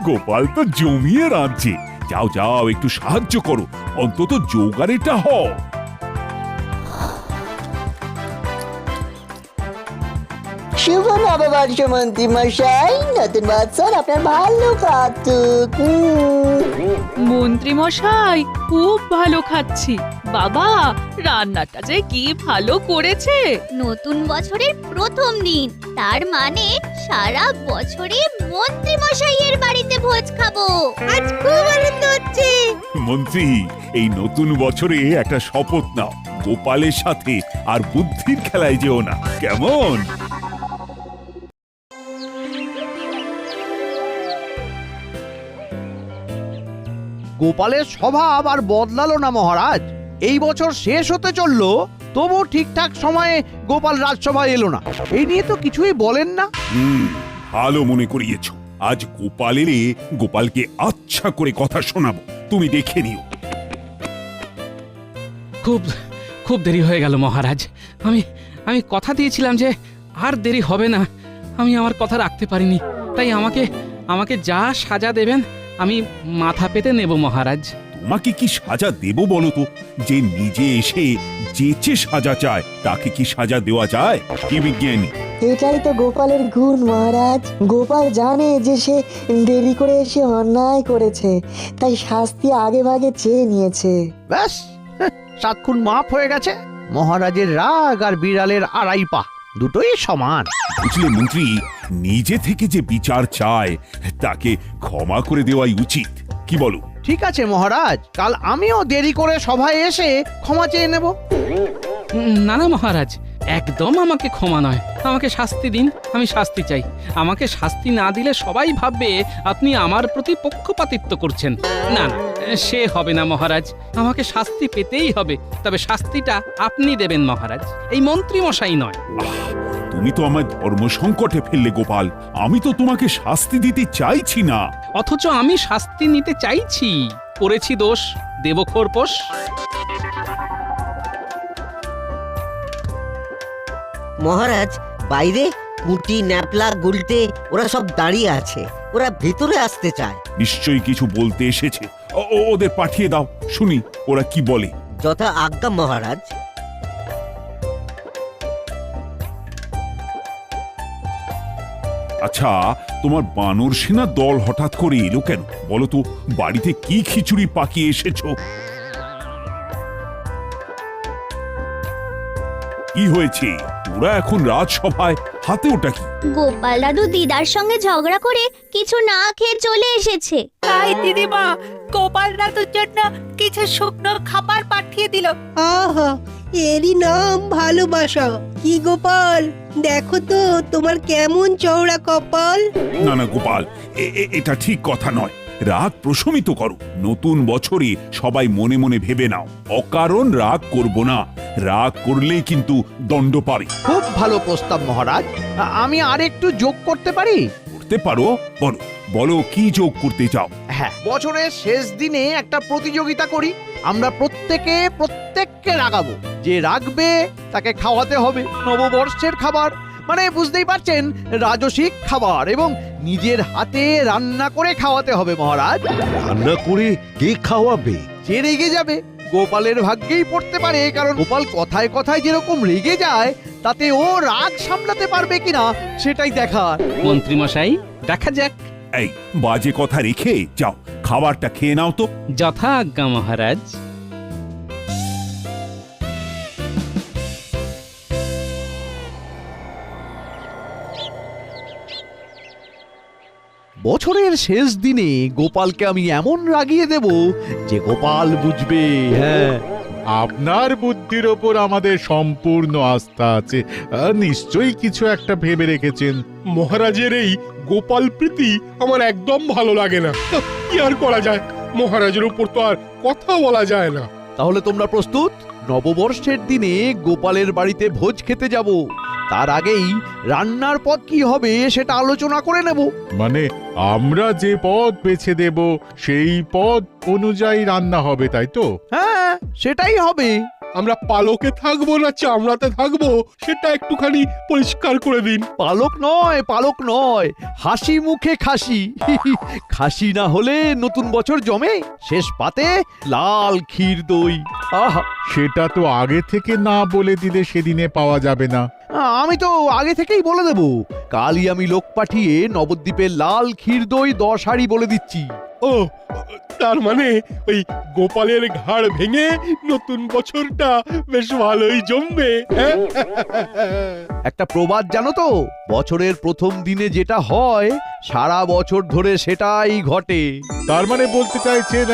গোপাল তো জমিয়ে রাঁধছে। যাও যাও, একটু সাহায্য করো, অন্তত জোগাড়েটা হও। শুভ নববর্ষ মন্ত্রী মশাই, নতুন বছর আপনার ভালো কাটুক। মন্ত্রী মশাই, খুব ভালো খাচ্ছি। বাবা, রান্নাটা যে কি ভালো করেছে। নতুন বছরের প্রথম দিন, তার মানে সারা বছরে মন্ত্রী মশাইয়ের বাড়িতে ভোজ খাবো। আজ খুব আনন্দ হচ্ছে। মন্ত্রী, এই নতুন বছরে একটা শপথ নাও, গোপালের সাথে আর বুদ্ধির খেলায় যেও না, কেমন? গোপালের স্বভাব আর বদলালো না মহারাজ। এই বছর শেষ হতে চললো, তবু ঠিকঠাক সময়ে গোপাল রাজসভায় এলো না। এই নিয়ে তো কিছুই বলেন না। ভালো মনে করিয়েছ। আজ গোপাল এলে গোপালকে আচ্ছা করে কথা শোনাবো, তুমি দেখে নিও। খুব খুব দেরি হয়ে গেল মহারাজ। আমি আমি কথা দিয়েছিলাম যে আর দেরি হবে না। আমি আমার কথা রাখতে পারিনি, তাই আমাকে যা সাজা দেবেন আমি মাথা পেতে নেব মহারাজ। তোমাকে কি সাজা দেব বলো তো? যে নিজে এসে যেচে সাজা চায় তাকে কি সাজা দেওয়া যায়? কি বিজ্ঞানী! এটাই তো গোপালের গুণ মহারাজ। গোপাল জানে যে সে দেরি করে এসে অন্যায় করেছে, তাই শাস্তি আগে ভাগে চেয়ে নিয়েছে। ব্যাস, সাত খুন মাফ হয়ে গেছে। মহারাজের রাগ আর বিড়ালের আড়াই পা দুটোই সমান। বুঝলে মন্ত্রী, নিজে থেকে যে বিচার চায় তাকে ক্ষমা করে দেওয়াই উচিত, কি বলো? ঠিক আছে মহারাজ, কাল আমিও দেরি করে সভায় এসে ক্ষমা চেয়ে নেব। না না মহারাজ, একদম আমাকে ক্ষমা নয়, আমাকে শাস্তি দিন। আমি শাস্তি চাই। আমাকে শাস্তি না দিলে সবাই ভাববে আপনি আমার প্রতি পক্ষপাতিত্ব করছেন। না না, সে হবে না মহারাজ। আমাকে শাস্তি পেতেই হবে, তবে শাস্তিটা আপনি দেবেন মহারাজ, এই মন্ত্রী মশাই নয়। তুমি তো আমার ধর্ম সংকটে ফেললে গোপাল। আমি তো তোমাকে শাস্তি দিতে চাইছি না। অথচ আমি শাস্তি নিতে চাইছি। করেছি দোষ, দেব খোরপোশ। মহারাজ, বাইরে কুটি, ন্যাপলা, গুলটে ওরা সব দাঁড়িয়ে আছে। ওরা ভিতরে আসতে চায়। নিশ্চয়ই কিছু বলতে এসেছে। ওদের পাঠিয়ে দাও, শুনি ওরা কি বলে। যথা আজ্ঞা মহারাজ। আচ্ছা, তোমার বানর সেনা দল হঠাৎ করে এলো কেন বলো তো? বাড়িতে কি খিচুড়ি পাকিয়ে এসেছো? কি হয়েছে? ওরা এখন রাজসভায়, হাতে ওটা কি? গোপাল দাদু দিদার সঙ্গে ঝগড়া করে কিছু না খেয়ে চলে এসেছে। তাই দিদিমা গোপাল দাদুর জন্য কিছু শুকনো খাবার পাঠিয়ে দিল। আহা, এরই নাম ভালোবাসা। কি গোপাল, দেখো তো তোমার কেমন চওড়া কপাল। না না গোপাল, এটা ঠিক কথা নয়। রাগ প্রশমিত করো। নতুন বছরে সবাই মনে মনে ভেবে নাও, অকারণ রাগ করব না। রাগ করলেই কিন্তু দণ্ড পাবে। খুব ভালো প্রস্তাব মহারাজ। আমি আর একটু যোগ করতে পারি? করতে পারো, বলো বলো কি যোগ করতে চাও? হ্যাঁ, বছরের শেষ দিনে একটা প্রতিযোগিতা করি। আমরা প্রত্যেককে রাগাবো। যে রাগবে তাকে খাওয়াতে হবে নববর্ষের খাবার। মানে বুঝতেই পারছেন, রাজসিক খাবার, এবং নিজের হাতে রান্না করে খাওয়াতে হবে মহারাজ। রান্না করে কে খাওয়াবে? যে রেগে যাবে, গোপালের ভাগ্যেই পড়তে পারে, কারণ গোপাল কথায় কথায় যেরকম রেগে যায়, তাতে ও রাগ সামলাতে পারবে কিনা সেটাই দেখার। মন্ত্রী মশাই, দেখা যাক। এই বাজে কথা রেখে যাও, খাবারটা খেয়ে নাও তো। যথা আজ্ঞা মহারাজ। বছরের শেষ দিনে গোপালকে আমি এমন রাগিয়ে দেব যে গোপাল বুঝবে। হ্যাঁ, আপনার বুদ্ধির ওপর আমাদের সম্পূর্ণ আস্থা আছে। নিশ্চয়ই কিছু একটা ভেবে রেখেছেন। মহারাজের এই গোপাল প্রীতি আমার একদম ভালো লাগে না। কি আর করা যায়, মহারাজের উপর তো আর কথা বলা যায় না। তাহলে তোমরা প্রস্তুত? নববর্ষের দিনে গোপালের বাড়িতে ভোজ খেতে যাব। তার আগেই রান্নার পদ কি হবে সেটা আলোচনা করে নেব। মানে আমরা যে পদ বেছে দেব সেই পদ অনুযায়ী রান্না হবে, তাই তো? হ্যাঁ, সেটাই হবে। আমরা পালকে থাকবো না চামড়াতে থাকবো সেটা একটুখানি পরিষ্কার করে দিন। পালক নয়, হাসি মুখে খাসি। খাসি না হলে নতুন বছর জমে। শেষ পাতে লাল ক্ষীর দই। আহা, সেটা তো আগে থেকে না বলে দিলে সেদিনে পাওয়া যাবে না। আমি তো আগে থেকেই বলে দেব। কালই আমি লোক পাঠিয়ে নবদ্বীপের লাল ক্ষীর দই 10 হাঁড়ি বলে দিচ্ছি। ও, তার মানে ওই গোপালের ঘাড় ভেঙে নতুন বছরটা বেশ ভালোই জমবে, হ্যাঁ? একটা প্রবাদ জানো তো, বছরের প্রথম দিনে যেটা হয় সারা বছর ধরে সেটাই ঘটে। তার মানে বলতে চাইছেন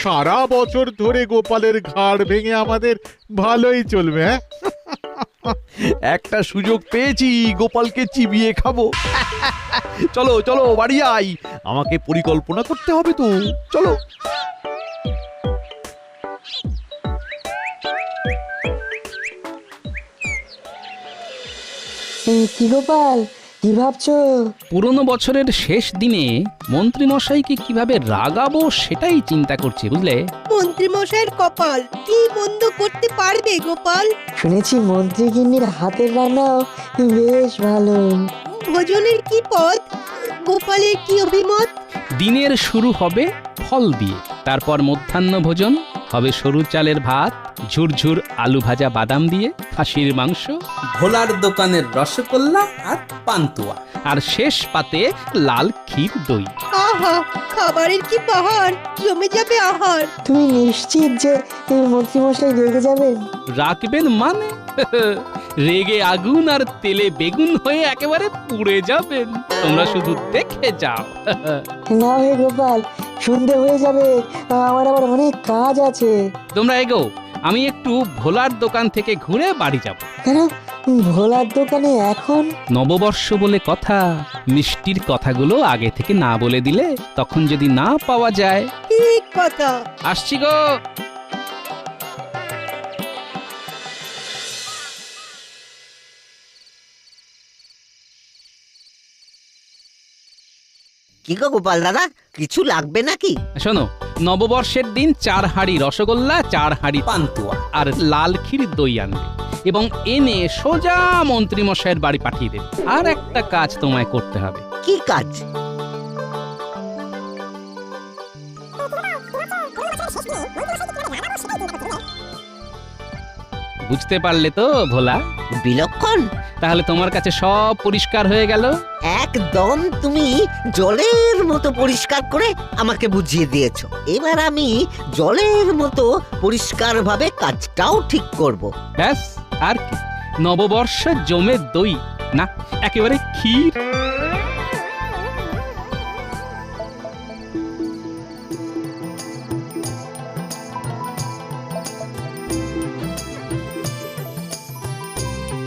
সারা বছর ধরে গোপালের ঘাড় ভেঙে আমাদের ভালোই চলবে, হ্যাঁ? একটা সুযোগ পেয়েছি, গোপালকে চিবিয়ে খাবো। চলো চলো বাড়ি আই, আমাকে পরিকল্পনা করতে হবে তো। চলো। কি গোপাল, কি ভাবছো? পুরনো বছরের শেষ দিনে মন্ত্রীমশাইকে কিভাবে রাগাবো সেটাই চিন্তা করছি, বুঝলে? মন্ত্রী মশাইয়ের কপাল কি মন্দ করতে পারবে গোপাল? শুনেছি মন্ত্রী গিন্নির হাতের রান্নাও বেশ ভালো। ভোজনের কি পদ? গোপালের কি অভিমত? দিনের শুরু হবে ফল দিয়ে, তারপর মধ্যাহ্ন ভোজন হবে সরু চালের ভাত, ঝুরঝুর আলু ভাজা বাদাম দিয়ে, খাসির মাংস, ভোলার দোকানের রসগোল্লা আর পান্তুয়া, আর শেষ পাতে লাল ক্ষীর দই। আহা, খাবারের কি পাহাড়, জমে যাবে আহার। তুমি নিশ্চিত যে মন্ত্রী মশাই রেগে যাবেন? রাখবেন মানে? রেগে আগুন আর তেলে বেগুন হয়ে একেবারে পুড়ে যাবেন। তোমরা শুধু দেখে যাও। না হে গোপাল, সন্ধে হয়ে যাবে, আমার আবার অনেক কাজ আছে। তোমরা এগো, আমি একটু ভোলার দোকান থেকে ঘুরে বাড়ি যাব। কেন ভোলার দোকানে এখন? নববর্ষ বলে কথা, মিষ্টির কথাগুলো আগে থেকে না বলে দিলে তখন যদি না পাওয়া যায়। ঠিক কথা। আসছি গো। কি গো গোপাল দাদা, কিছু লাগবে নাকি? শোনো, নববর্ষের দিন 4 হাঁড়ি রসগোল্লা, 4 হাঁড়ি পান্তুয়া আর লাল ক্ষীর দই আনবে এবং এনে সোজা মন্ত্রীমশাইয়ের বাড়ি পাঠিয়ে দেবে। আর একটা কাজ তোমায় করতে হবে। কি কাজ? বুঝতে পারলে তো ভোলা? বিলক্ষণ। তাহলে তোমার কাছে সব পরিষ্কার হয়ে গেল। একদম তুমি জলের মতো পরিষ্কার করে আমাকে বুঝিয়ে দিয়েছো। এবার আমি জলের মতো পরিষ্কারভাবে কাজটাও ঠিক করব। ব্যাস, আর কি? নববর্ষ জমে দই না, একেবারে ক্ষীর।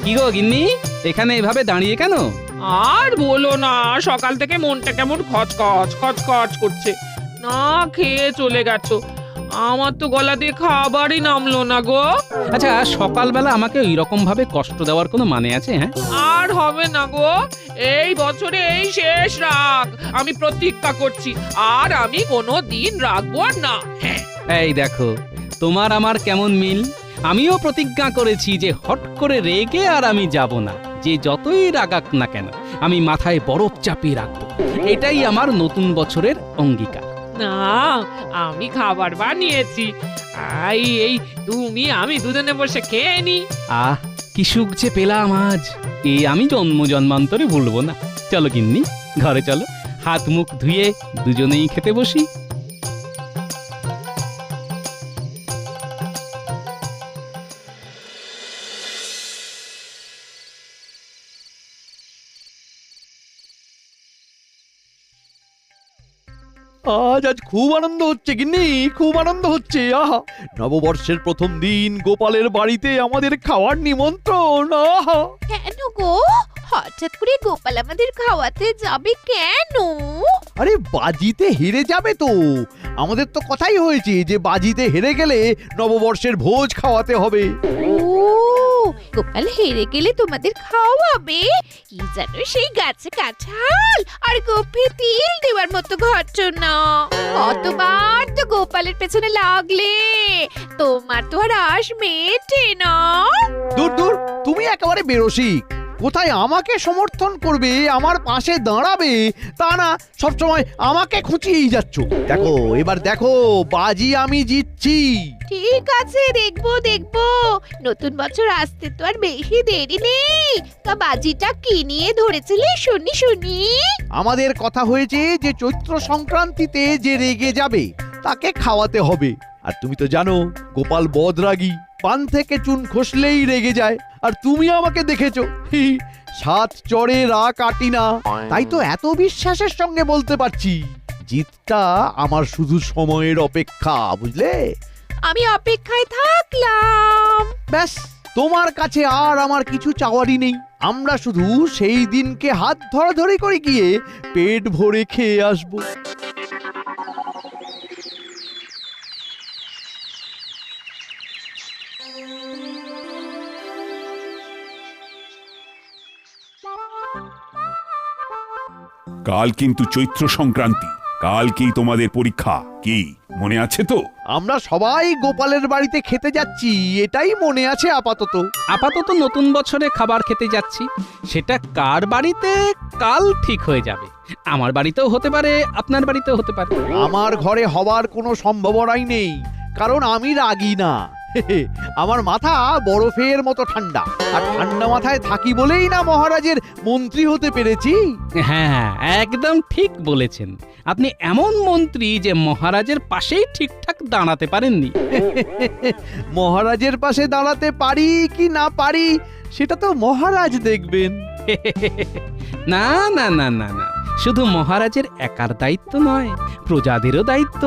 কি গো গিন্নি, এখানে এভাবে দাঁড়িয়ে কেন? আর বলো না, সকাল থেকে মনটা কেমন খচখচ খচখচ করছে। না খেয়ে চলে গেছো, আমার তো গলা দিয়ে খাবারই নামলো না গো। আচ্ছা, সকালবেলা আমাকে ওই রকম ভাবে কষ্ট দেওয়ার কোনো মানে আছে? হ্যাঁ, আর হবে না গো, এই বছরে এই শেষ রাগ। আমি প্রতিজ্ঞা করছি, আর আমি কোনো দিন রাখবো না। হ্যাঁ, এই দেখো তোমার আমার কেমন মিল। আমিও প্রতিজ্ঞা করেছি যে হট করে রেগে আর আমি যাব না। যে যতই রাগাক না কেন, আমি মাথায় বরফ চাপিয়ে রাখবো। এটাই আমার নতুন বছরের অঙ্গীকার। না, আমি খাবার বানিয়েছি। এই তুমি আমি দুজনে বসে খেয়ে নি। আহ, কি সুখ যে পেলাম আজ, এই আমি জন্ম জন্মান্তরে ভুলবো না। চলো গিন্নি, ঘরে চলো, হাত মুখ ধুয়ে দুজনেই খেতে বসি। আজ খুব আনন্দ হচ্ছে গিন্নি, খুব আনন্দ হচ্ছে। আহা, নববর্ষের প্রথম দিন গোপালের বাড়িতে আমাদের খাওয়ার নিমন্ত্রণ। আহা, কেন গো, হঠাৎ করে গোপাল আমাদের খাওয়াতে যাবে কেন? আরে বাজিতে হেরে যাবে তো। আমাদের তো কথাই হয়েছে যে বাজিতে হেরে গেলে নববর্ষের ভোজ খাওয়াতে হবে। ও গোপাল হেরে গেলে তোমাদের খাওয়াবে কি জানো সেই গাছে কাঁঠাল আর গোফে তিল দেওয়ার মতো ঘটনা। কতবার তো গোপালের পেছনে লাগলে, তোমার তো আর আশ মেটে না। দূর দূর, তুমি একেবারে বেরসিক। কোথায় আমাকে সমর্থন করবে, আমার পাশে দাঁড়াবে, তা না সবসময় আমাকে খুঁচিয়েই যাচ্ছ। দেখো এবার দেখো, বাজি আমি জিতছি। ঠিক আছে, দেখবো দেখবো। নতুন বছর আসতে তো আর বেশি দেরি নেই। তা বাজিটা কি নিয়ে ধরেছিলে শুনি শুনি। আমাদের কথা হয়েছে যে চৈত্র সংক্রান্তিতে যে রেগে যাবে তাকে খাওয়াতে হবে। আর তুমি তো জানো গোপাল বদরাগী, পান থেকে চুন খসলেই রেগে যায়। আর তুমি আমাকে দেখেছো, 7 চড়ে রা কাটি না। তাই তো এত বিশ্বাসের সঙ্গে বলতে পারছি, জিতটা আমার শুধু সময়ের অপেক্ষা, বুঝলে? আমি অপেক্ষায় থাকলাম। ব্যাস, তোমার কাছে আর আমার কিছু চাওয়ারই নেই। আমরা শুধু সেই দিনকে হাত ধরাধরি করে গিয়ে পেট ভরে খেয়ে আসবো। কাল কিন্তু চৈত্র সংক্রান্তি, কালকেই তোমাদের পরীক্ষা, কি মনে আছে তো? আমরা সবাই গোপালের বাড়িতে খেতে যাচ্ছি, এটাই মনে আছে আপাতত। আপাতত নতুন বছরে খাবার খেতে যাচ্ছি, সেটা কার বাড়িতে কাল ঠিক হয়ে যাবে। আমার বাড়িতেও হতে পারে, আপনার বাড়িতেও হতে পারে। আমার ঘরে হওয়ার কোনো সম্ভাবনাই নেই, কারণ আমি রাগী না। আমার মাথা বরফের মতো ঠান্ডা, আর ঠান্ডা মাথায় থাকি বলেই না মহারাজের মন্ত্রী হতে পেরেছি। হ্যাঁ, একদম ঠিক বলেছেন। আপনি এমন মন্ত্রী যে মহারাজের পাশেই ঠিকঠাক দাঁড়াতে পারেননি। মহারাজের পাশে দাঁড়াতে পারি কি না পারি সেটা তো মহারাজ দেখবেন। না না না না না, শুধু মহারাজের একার দায়িত্ব নয়, প্রজাদেরও দায়িত্ব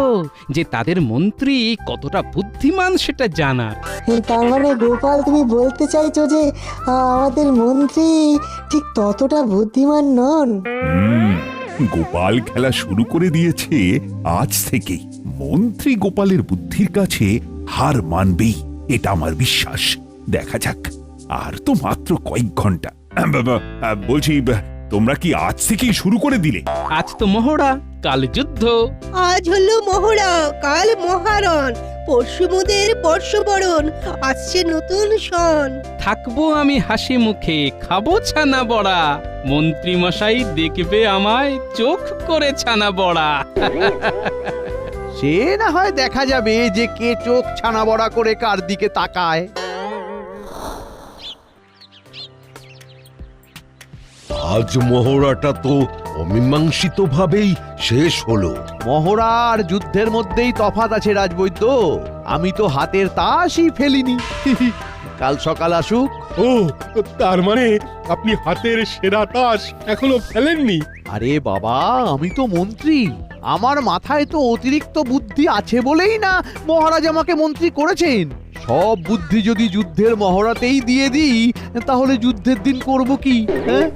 যে তাদের মন্ত্রী কতটা বুদ্ধিমান সেটা জানার। তার মানে গোপাল, তুমি বলতে চাইছো যে আমাদের মন্ত্রী ঠিক ততটা বুদ্ধিমান নন? গোপাল খেলা শুরু করে দিয়েছে আজ থেকেই। মন্ত্রী গোপালের বুদ্ধির কাছে হার মানবেই, এটা আমার বিশ্বাস। দেখা যাক, আর তো মাত্র কয়েক ঘন্টা। বলছি, তোমরা কি আজ থেকেই শুরু করে দিলে? আজ তো মহড়া, কাল যুদ্ধ। আজ হলো মহড়া, কাল মহারণ, পরশু মোদের বর্ষবরণ, আসছে নতুন সন। থাকবো আমি হাসি মুখে, খাবো ছানা বড়া, মন্ত্রী মশাই দেখবে আমায় চোখ করে ছানা বড়া। সে না হয় দেখা যাবে যে কে চোখ ছানা বড়া করে কার দিকে তাকায়। আজ মহড়াটা তো অমীমাংসিত ভাবেই শেষ হলো। মহড়া আর যুদ্ধের মধ্যেই তফাৎ আছে রাজবৈদ্য। আমি তো হাতের তাসই ফেলিনি। কাল সকাল আসুক। ও, তার মানে আপনি হাতের সেরা তাস এখনো ফেলেননি? আরে বাবা, আমি তো মন্ত্রী, আমার মাথায় তো অতিরিক্ত বুদ্ধি আছে বলেই না মহারাজ আমাকে মন্ত্রী করেছেন। সব বুদ্ধি যদি যুদ্ধের মহড়াতেই দিয়ে দিই, তাহলে যুদ্ধের দিন করব কি? হ্যাঁ,